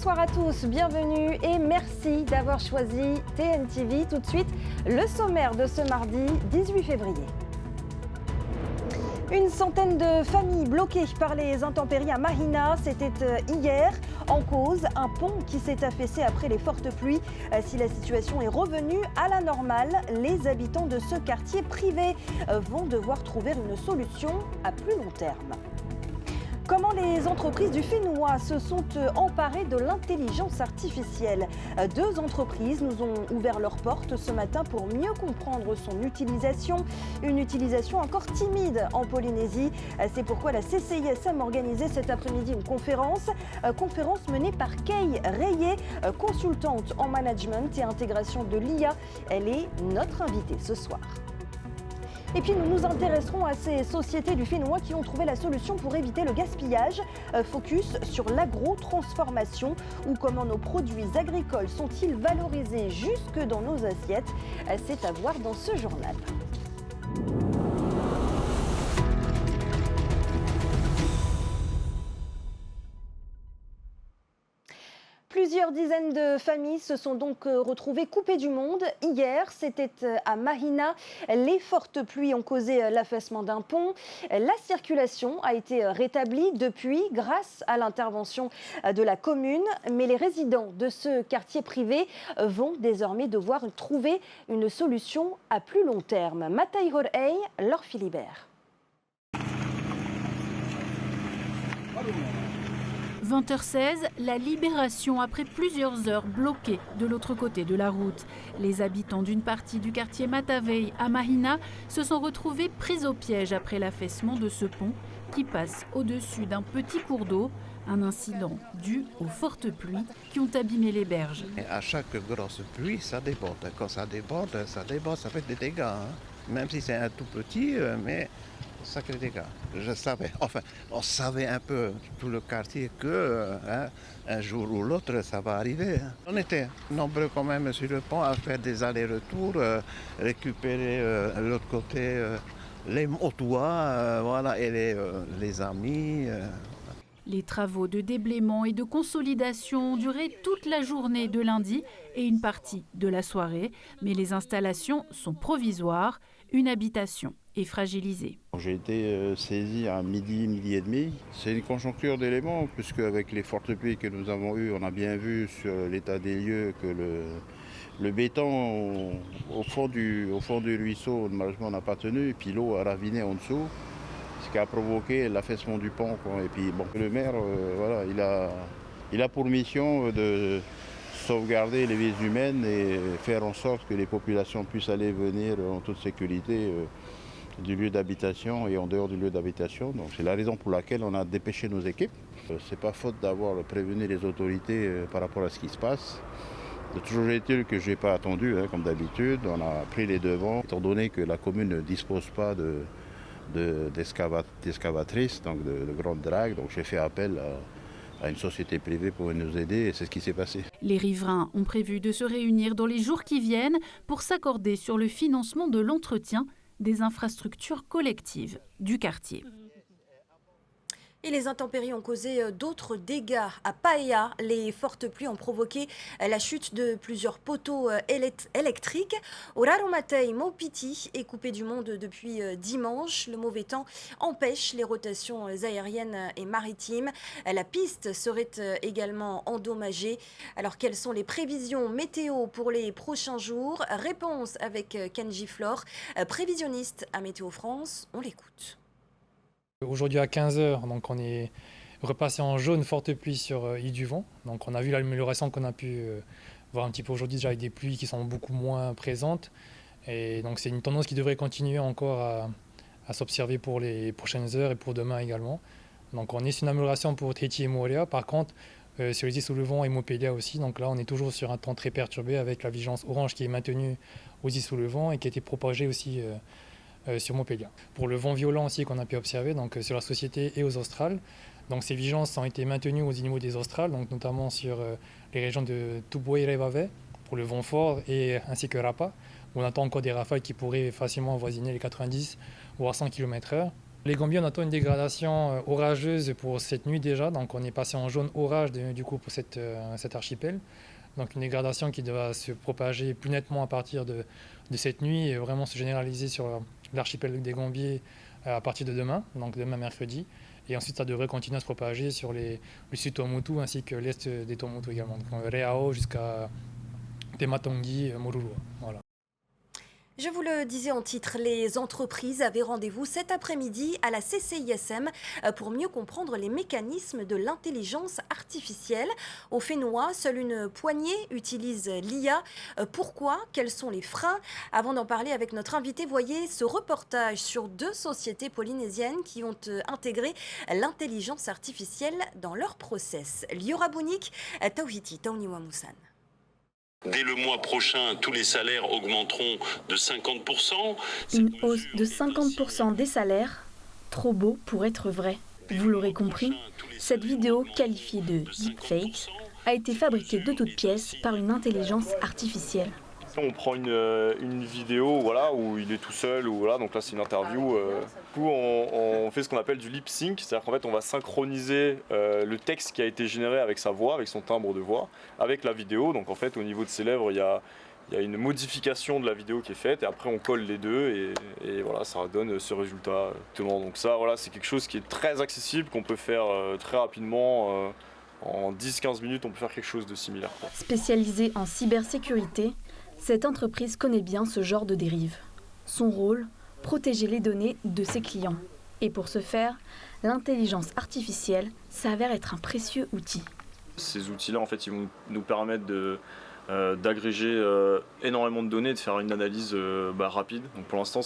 Bonsoir à tous, bienvenue et merci d'avoir choisi TNTV. Tout de suite, le sommaire de ce mardi 18 février. Une centaine de familles bloquées par les intempéries à Mahina, c'était hier. En cause, un pont qui s'est affaissé après les fortes pluies. Si la situation est revenue à la normale, les habitants de ce quartier privé vont devoir trouver une solution à plus long terme. Comment les entreprises du Fénois se sont emparées de l'intelligence artificielle. Deux entreprises nous ont ouvert leurs portes ce matin pour mieux comprendre son utilisation. Une utilisation encore timide en Polynésie. C'est pourquoi la CCISM a organisé cet après-midi une conférence menée par Kay Rayé, consultante en management et intégration de l'IA. Elle est notre invitée ce soir. Et puis nous nous intéresserons à ces sociétés du Fénois qui ont trouvé la solution pour éviter le gaspillage. Focus sur l'agro-transformation ou comment nos produits agricoles sont-ils valorisés jusque dans nos assiettes. C'est à voir dans ce journal. Plusieurs dizaines de familles se sont donc retrouvées coupées du monde. Hier, c'était à Mahina. Les fortes pluies ont causé l'affaissement d'un pont. La circulation a été rétablie depuis grâce à l'intervention de la commune. Mais les résidents de ce quartier privé vont désormais devoir trouver une solution à plus long terme. Matai Horei, Laure Philibert. 20h16, la libération après plusieurs heures bloquées de l'autre côté de la route. Les habitants d'une partie du quartier Matavei à Mahina se sont retrouvés pris au piège après l'affaissement de ce pont qui passe au-dessus d'un petit cours d'eau. Un incident dû aux fortes pluies qui ont abîmé les berges. Et à chaque grosse pluie, ça déborde. Quand ça déborde, ça fait des dégâts. Même si c'est un tout petit, mais sacré dégâts. On savait un peu, tout le quartier, que un jour ou l'autre, ça va arriver. On était nombreux quand même sur le pont à faire des allers-retours, récupérer l'autre côté les motois, voilà, et les amis. Les travaux de déblaiement et de consolidation ont duré toute la journée de lundi et une partie de la soirée. Mais les installations sont provisoires. Une habitation est fragilisée. J'ai été saisi à midi et demi. C'est une conjoncture d'éléments, puisque avec les fortes pluies que nous avons eues, on a bien vu sur l'état des lieux que le béton au fond du ruisseau, malheureusement, n'a pas tenu, et puis l'eau a raviné en dessous, ce qui a provoqué l'affaissement du pont. Et puis bon, le maire, il a pour mission de sauvegarder les vies humaines et faire en sorte que les populations puissent aller venir en toute sécurité du lieu d'habitation et en dehors du lieu d'habitation. Donc c'est la raison pour laquelle on a dépêché nos équipes. C'est pas faute d'avoir prévenu les autorités par rapport à ce qui se passe. Toujours est-il que je n'ai pas attendu, comme d'habitude. On a pris les devants, étant donné que la commune ne dispose pas d'excavatrices, donc de grandes dragues. Donc j'ai fait appel à une société privée pour nous aider et c'est ce qui s'est passé. Les riverains ont prévu de se réunir dans les jours qui viennent pour s'accorder sur le financement de l'entretien des infrastructures collectives du quartier. Et les intempéries ont causé d'autres dégâts à Paea. Les fortes pluies ont provoqué la chute de plusieurs poteaux électriques. Oraromatei Maupiti est coupé du monde depuis dimanche. Le mauvais temps empêche les rotations aériennes et maritimes. La piste serait également endommagée. Alors quelles sont les prévisions météo pour les prochains jours? Réponse avec Kenji Flore, prévisionniste à Météo France. On l'écoute. Aujourd'hui à 15h, donc on est repassé en jaune forte pluie sur Île du Vent. Donc on a vu l'amélioration qu'on a pu voir un petit peu aujourd'hui déjà avec des pluies qui sont beaucoup moins présentes. Et donc c'est une tendance qui devrait continuer encore à s'observer pour les prochaines heures et pour demain également. Donc on est sur une amélioration pour Tahiti et Moorea. Par contre, sur les îles sous le vent et Mopelia aussi. Donc là on est toujours sur un temps très perturbé avec la vigilance orange qui est maintenue aux îles sous le vent et qui a été propagée aussi sur Mopelia. Pour le vent violent aussi qu'on a pu observer donc, sur la société et aux Australes. Donc ces vigilances ont été maintenues au niveau des Australes, donc notamment sur les régions de Tubuai et Revae pour le vent fort et ainsi que Rapa, où on attend encore des rafales qui pourraient facilement avoisiner les 90 voire 100 km/h. Les Gambiers, on attend une dégradation orageuse pour cette nuit déjà, donc on est passé en jaune orage du coup pour cet archipel. Donc une dégradation qui va se propager plus nettement à partir de cette nuit et vraiment se généraliser sur l'archipel des Gambiers à partir de demain, donc demain mercredi. Et ensuite, ça devrait continuer à se propager sur le sud Tuamotu ainsi que l'est des Tuamotu également. Donc Reao jusqu'à Tematongi, Morurua. Voilà. Je vous le disais en titre, les entreprises avaient rendez-vous cet après-midi à la CCISM pour mieux comprendre les mécanismes de l'intelligence artificielle. Au Fénois, seule une poignée utilise l'IA. Pourquoi ? Quels sont les freins ? Avant d'en parler avec notre invité, voyez ce reportage sur 2 sociétés polynésiennes qui ont intégré l'intelligence artificielle dans leur process. Liora Bounik, Tauhiti, Tauniwa Moussan. Dès le mois prochain, tous les salaires augmenteront de 50%. Une hausse de 50% des salaires, trop beau pour être vrai. Vous l'aurez compris, cette vidéo qualifiée de deepfake a été fabriquée de toutes pièces par une intelligence artificielle. On prend une vidéo où il est tout seul, donc là c'est une interview. Du coup on fait ce qu'on appelle du lip sync, c'est-à-dire qu'en fait on va synchroniser le texte qui a été généré avec sa voix, avec son timbre de voix, avec la vidéo. Donc en fait au niveau de ses lèvres il y a une modification de la vidéo qui est faite et après on colle les deux et voilà, ça donne ce résultat. Donc ça c'est quelque chose qui est très accessible, qu'on peut faire très rapidement. En 10-15 minutes on peut faire quelque chose de similaire. Spécialisée en cybersécurité, cette entreprise connaît bien ce genre de dérive. Son rôle, protéger les données de ses clients. Et pour ce faire, l'intelligence artificielle s'avère être un précieux outil. Ces outils-là, en fait, ils vont nous permettre d'agréger énormément de données et de faire une analyse rapide. Donc pour l'instant,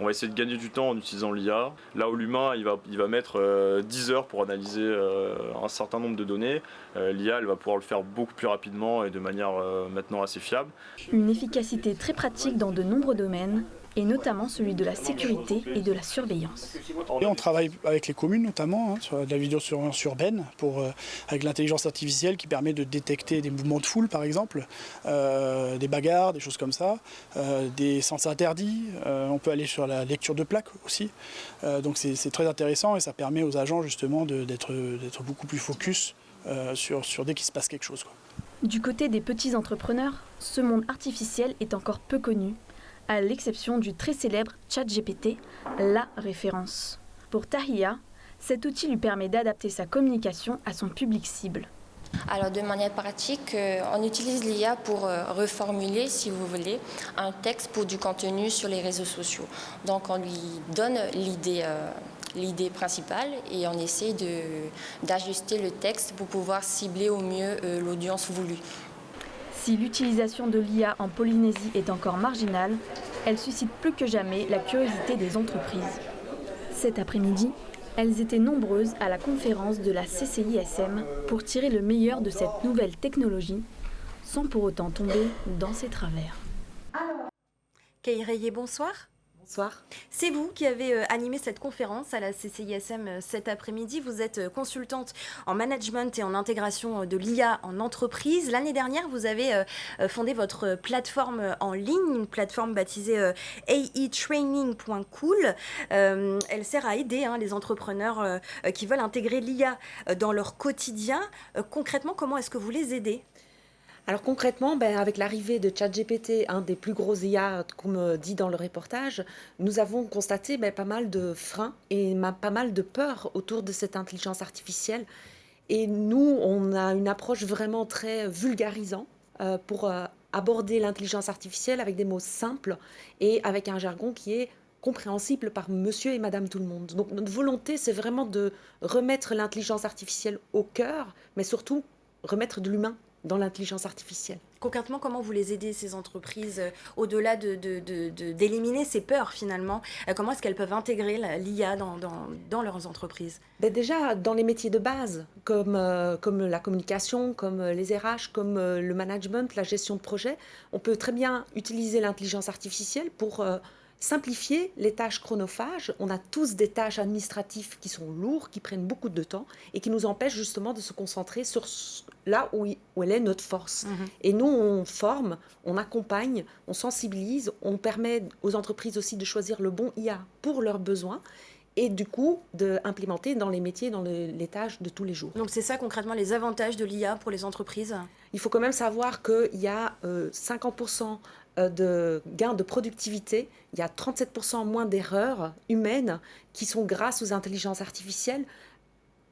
on va essayer de gagner du temps en utilisant l'IA. Là où l'humain, il va mettre 10 heures pour analyser un certain nombre de données. L'IA, elle va pouvoir le faire beaucoup plus rapidement et de manière maintenant assez fiable. Une efficacité très pratique dans de nombreux domaines, et notamment celui de la sécurité et de la surveillance. Et on travaille avec les communes notamment sur de la vidéosurveillance urbaine avec l'intelligence artificielle qui permet de détecter des mouvements de foule par exemple, des bagarres, des choses comme ça, des sens interdits. On peut aller sur la lecture de plaques aussi. Donc c'est très intéressant et ça permet aux agents justement d'être beaucoup plus focus sur dès qu'il se passe quelque chose. Du côté des petits entrepreneurs, ce monde artificiel est encore peu connu, à l'exception du très célèbre ChatGPT, la référence. Pour Tahia, cet outil lui permet d'adapter sa communication à son public cible. Alors de manière pratique, on utilise l'IA pour reformuler, si vous voulez, un texte pour du contenu sur les réseaux sociaux. Donc on lui donne l'idée principale et on essaie d'ajuster le texte pour pouvoir cibler au mieux l'audience voulue. Si l'utilisation de l'IA en Polynésie est encore marginale, elle suscite plus que jamais la curiosité des entreprises. Cet après-midi, elles étaient nombreuses à la conférence de la CCISM pour tirer le meilleur de cette nouvelle technologie, sans pour autant tomber dans ses travers. Keireye, bonsoir. Bonsoir. C'est vous qui avez animé cette conférence à la CCISM cet après-midi. Vous êtes consultante en management et en intégration de l'IA en entreprise. L'année dernière, vous avez fondé votre plateforme en ligne, une plateforme baptisée aitraining.cool. Elle sert à aider les entrepreneurs qui veulent intégrer l'IA dans leur quotidien. Concrètement, comment est-ce que vous les aidez ? Alors concrètement, avec l'arrivée de ChatGPT, un des plus gros IA, comme dit dans le reportage, nous avons constaté pas mal de freins et pas mal de peurs autour de cette intelligence artificielle. Et nous, on a une approche vraiment très vulgarisante pour aborder l'intelligence artificielle avec des mots simples et avec un jargon qui est compréhensible par monsieur et madame tout le monde. Donc notre volonté, c'est vraiment de remettre l'intelligence artificielle au cœur, mais surtout remettre de l'humain dans l'intelligence artificielle. Concrètement, comment vous les aidez, ces entreprises, au-delà d'éliminer ces peurs finalement? Comment est-ce qu'elles peuvent intégrer l'IA dans leurs entreprises? Déjà, dans les métiers de base, comme la communication, comme les RH, comme le management, la gestion de projet, on peut très bien utiliser l'intelligence artificielle pour simplifier les tâches chronophages. On a tous des tâches administratives qui sont lourdes, qui prennent beaucoup de temps et qui nous empêchent justement de se concentrer sur là où elle est notre force. Et nous, on forme, on accompagne, on sensibilise, on permet aux entreprises aussi de choisir le bon IA pour leurs besoins. et du coup d'implémenter dans les métiers, dans les tâches de tous les jours. Donc c'est ça concrètement les avantages de l'IA pour les entreprises? Il faut quand même savoir qu'il y a 50% de gains de productivité, il y a 37% moins d'erreurs humaines qui sont grâce aux intelligences artificielles.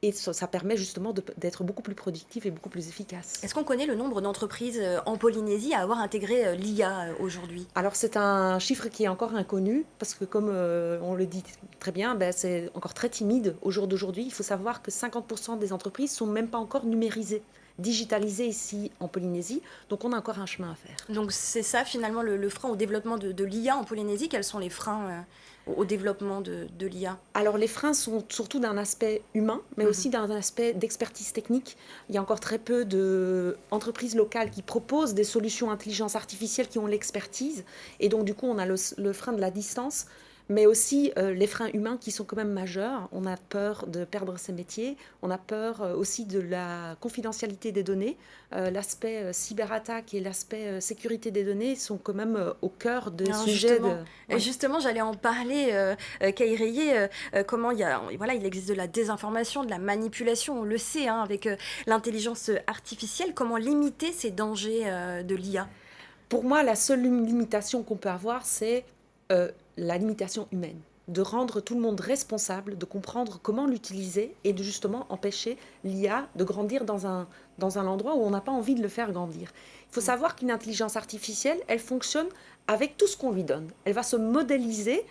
Et ça permet justement d'être beaucoup plus productif et beaucoup plus efficace. Est-ce qu'on connaît le nombre d'entreprises en Polynésie à avoir intégré l'IA aujourd'hui? Alors c'est un chiffre qui est encore inconnu, parce que comme on le dit très bien, c'est encore très timide au jour d'aujourd'hui. Il faut savoir que 50% des entreprises ne sont même pas encore numérisées, digitalisées ici en Polynésie. Donc on a encore un chemin à faire. Donc c'est ça finalement le frein au développement de l'IA en Polynésie. Quels sont les freins au développement de l'IA? Alors les freins sont surtout d'un aspect humain, mais aussi d'un aspect d'expertise technique. Il y a encore très peu d'entreprises locales qui proposent des solutions intelligence artificielle qui ont l'expertise. Et donc du coup, on a le frein de la distance, mais aussi les freins humains qui sont quand même majeurs. On a peur de perdre ses métiers, on a peur aussi de la confidentialité des données. L'aspect cyberattaque et l'aspect sécurité des données sont quand même au cœur des sujets. Justement, j'allais en parler, Kaireye, comment il existe de la désinformation, de la manipulation, on le sait, avec l'intelligence artificielle. Comment limiter ces dangers de l'IA? Pour moi, la seule limitation qu'on peut avoir, c'est la limitation humaine, de rendre tout le monde responsable, de comprendre comment l'utiliser et de justement empêcher l'IA de grandir dans un endroit où on n'a pas envie de le faire grandir. Il faut savoir qu'une intelligence artificielle, elle fonctionne avec tout ce qu'on lui donne. Elle va se modéliser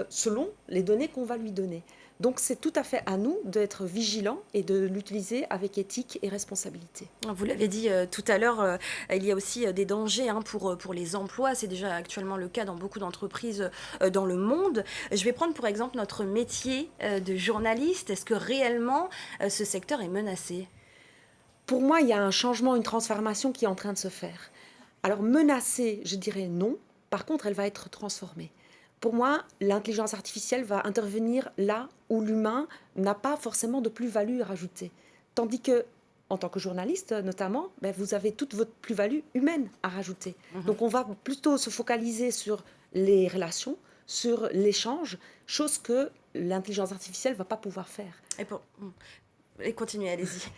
selon les données qu'on va lui donner. Donc c'est tout à fait à nous d'être vigilants et de l'utiliser avec éthique et responsabilité. Vous l'avez dit tout à l'heure, il y a aussi des dangers pour les emplois. C'est déjà actuellement le cas dans beaucoup d'entreprises dans le monde. Je vais prendre pour exemple notre métier de journaliste. Est-ce que réellement ce secteur est menacé? Pour moi, il y a un changement, une transformation qui est en train de se faire. Alors menacé, je dirais non. Par contre, elle va être transformée. Pour moi, l'intelligence artificielle va intervenir là où l'humain n'a pas forcément de plus-value à rajouter. Tandis que, en tant que journaliste notamment, vous avez toute votre plus-value humaine à rajouter. Donc on va plutôt se focaliser sur les relations, sur l'échange, chose que l'intelligence artificielle ne va pas pouvoir faire. Et continuez, allez-y.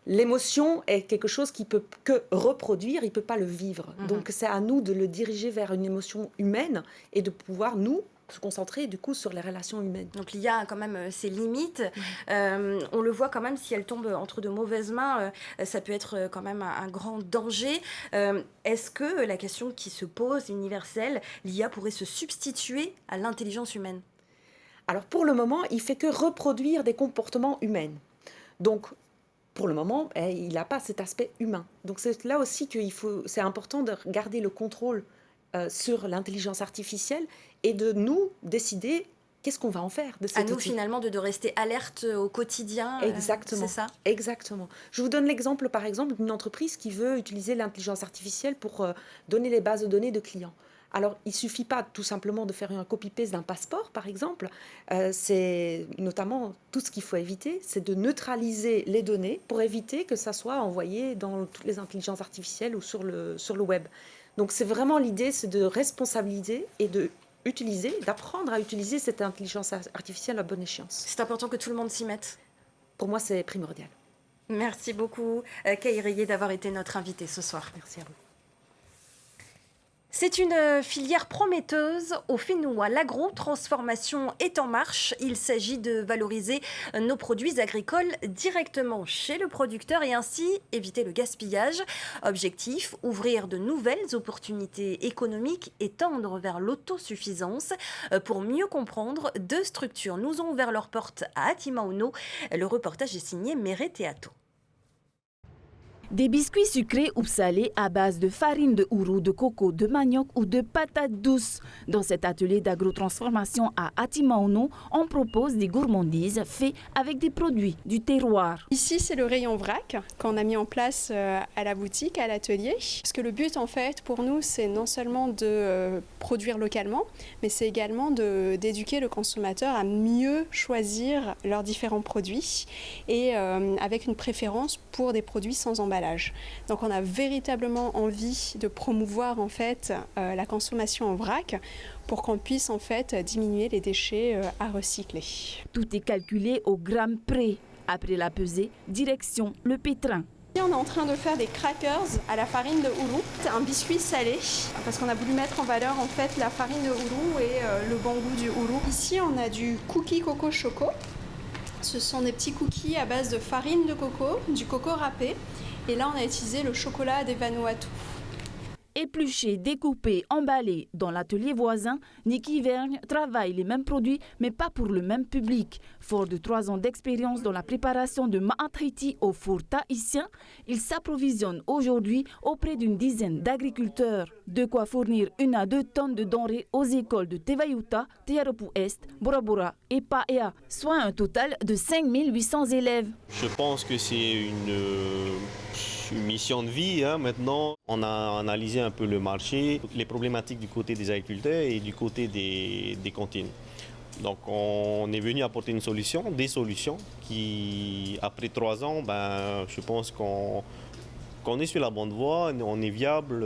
L'émotion est quelque chose qu'il peut que reproduire, il ne peut pas le vivre. Donc c'est à nous de le diriger vers une émotion humaine et de pouvoir, nous, se concentrer du coup sur les relations humaines. Donc l'IA a quand même ses limites. On le voit quand même, si elle tombe entre de mauvaises mains, ça peut être quand même un grand danger. Est-ce que la question qui se pose, universelle, l'IA pourrait se substituer à l'intelligence humaine? Alors pour le moment, il ne fait que reproduire des comportements humains. Donc pour le moment, il n'a pas cet aspect humain. Donc c'est là aussi c'est important de garder le contrôle sur l'intelligence artificielle et de nous décider qu'est-ce qu'on va en faire de cet outil. À nous finalement de rester alerte au quotidien. Exactement. C'est ça? Exactement. Je vous donne l'exemple par exemple d'une entreprise qui veut utiliser l'intelligence artificielle pour donner les bases de données de clients. Alors, il ne suffit pas tout simplement de faire un copy-paste d'un passeport, par exemple. C'est notamment tout ce qu'il faut éviter, c'est de neutraliser les données pour éviter que ça soit envoyé dans toutes les intelligences artificielles ou sur le web. Donc, c'est vraiment l'idée, c'est de responsabiliser et d'apprendre à utiliser cette intelligence artificielle à bonne échéance. C'est important que tout le monde s'y mette. Pour moi, c'est primordial. Merci beaucoup, Kaireye, d'avoir été notre invitée ce soir. Merci à vous. C'est une filière prometteuse. Au Fénois, l'agro-transformation est en marche. Il s'agit de valoriser nos produits agricoles directement chez le producteur et ainsi éviter le gaspillage. Objectif, ouvrir de nouvelles opportunités économiques et tendre vers l'autosuffisance. Pour mieux comprendre, deux structures nous ont ouvert leurs portes à Atimaono. Le reportage est signé Méré Teato. Des biscuits sucrés ou salés à base de farine de ourou, de coco, de manioc ou de patates douces. Dans cet atelier d'agrotransformation à Atimaono, on propose des gourmandises faites avec des produits du terroir. Ici, c'est le rayon vrac qu'on a mis en place à la boutique, à l'atelier. Parce que le but, en fait, pour nous, c'est non seulement de produire localement, mais c'est également d'éduquer le consommateur à mieux choisir leurs différents produits et avec une préférence pour des produits sans emballage. Donc on a véritablement envie de promouvoir en fait la consommation en vrac pour qu'on puisse en fait diminuer les déchets à recycler. Tout est calculé au gramme près. Après la pesée, direction le pétrin. On est en train de faire des crackers à la farine de ourou. C'est un biscuit salé parce qu'on a voulu mettre en valeur en fait la farine de ourou et le bon goût du ourou. Ici on a du cookie coco choco. Ce sont des petits cookies à base de farine de coco, du coco râpé. Et là on a utilisé le chocolat des Vanuatu. Épluché, découpé, emballé. Dans l'atelier voisin, Niki Vergne travaille les mêmes produits, mais pas pour le même public. Fort de 3 ans d'expérience dans la préparation de ma'atriti au four tahitien, il s'approvisionne aujourd'hui auprès d'une dizaine d'agriculteurs. De quoi fournir 1 à 2 tonnes de denrées aux écoles de Tevayuta, Tearopu Est, Bora Bora et Paea, soit un total de 5800 élèves. Je pense que c'est une mission de vie. Maintenant, on a analysé un peu le marché, les problématiques du côté des agriculteurs et du côté des cantines. Donc on est venu apporter des solutions qui, après 3 ans, je pense qu'on est sur la bonne voie, on est viable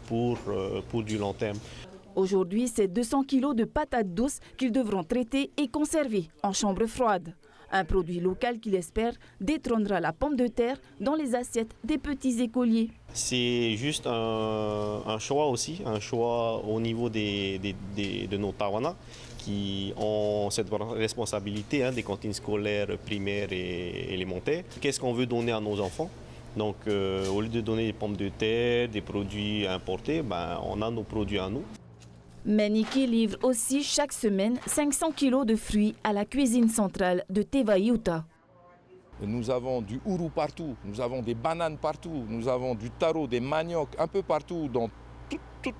pour du long terme. Aujourd'hui, c'est 200 kg de patates douces qu'ils devront traiter et conserver en chambre froide. Un produit local qu'il espère détrônera la pomme de terre dans les assiettes des petits écoliers. C'est juste un choix aussi, un choix au niveau de nos tawanas qui ont cette responsabilité des cantines scolaires primaires et élémentaires. Qu'est-ce qu'on veut donner à nos enfants? Donc au lieu de donner des pommes de terre, des produits importés, on a nos produits à nous. Mais Niki livre aussi chaque semaine 500 kg de fruits à la cuisine centrale de Tevayuta. Nous avons du ourou partout, nous avons des bananes partout, nous avons du taro, des maniocs un peu partout dans toute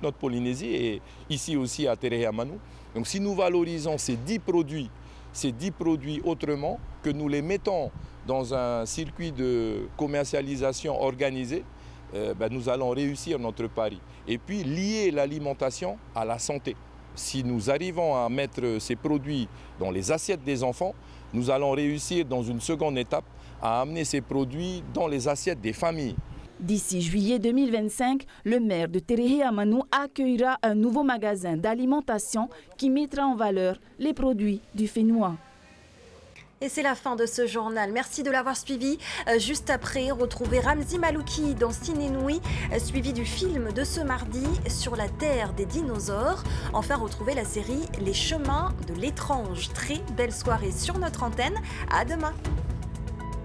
notre Polynésie et ici aussi à Terehe-Amanu. Donc si nous valorisons ces 10 produits autrement, que nous les mettons dans un circuit de commercialisation organisé, nous allons réussir notre pari. Et puis lier l'alimentation à la santé. Si nous arrivons à mettre ces produits dans les assiettes des enfants, nous allons réussir dans une seconde étape à amener ces produits dans les assiettes des familles. D'ici juillet 2025, le maire de Terehe-Amanu accueillera un nouveau magasin d'alimentation qui mettra en valeur les produits du Fénois. Et c'est la fin de ce journal. Merci de l'avoir suivi. Juste après, retrouvez Ramzi Malouki dans Ciné Nuit, suivi du film de ce mardi sur la Terre des dinosaures. Enfin, retrouvez la série Les Chemins de l'étrange. Très belle soirée sur notre antenne. À demain.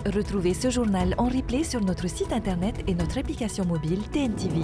Retrouvez ce journal en replay sur notre site internet et notre application mobile TNTV.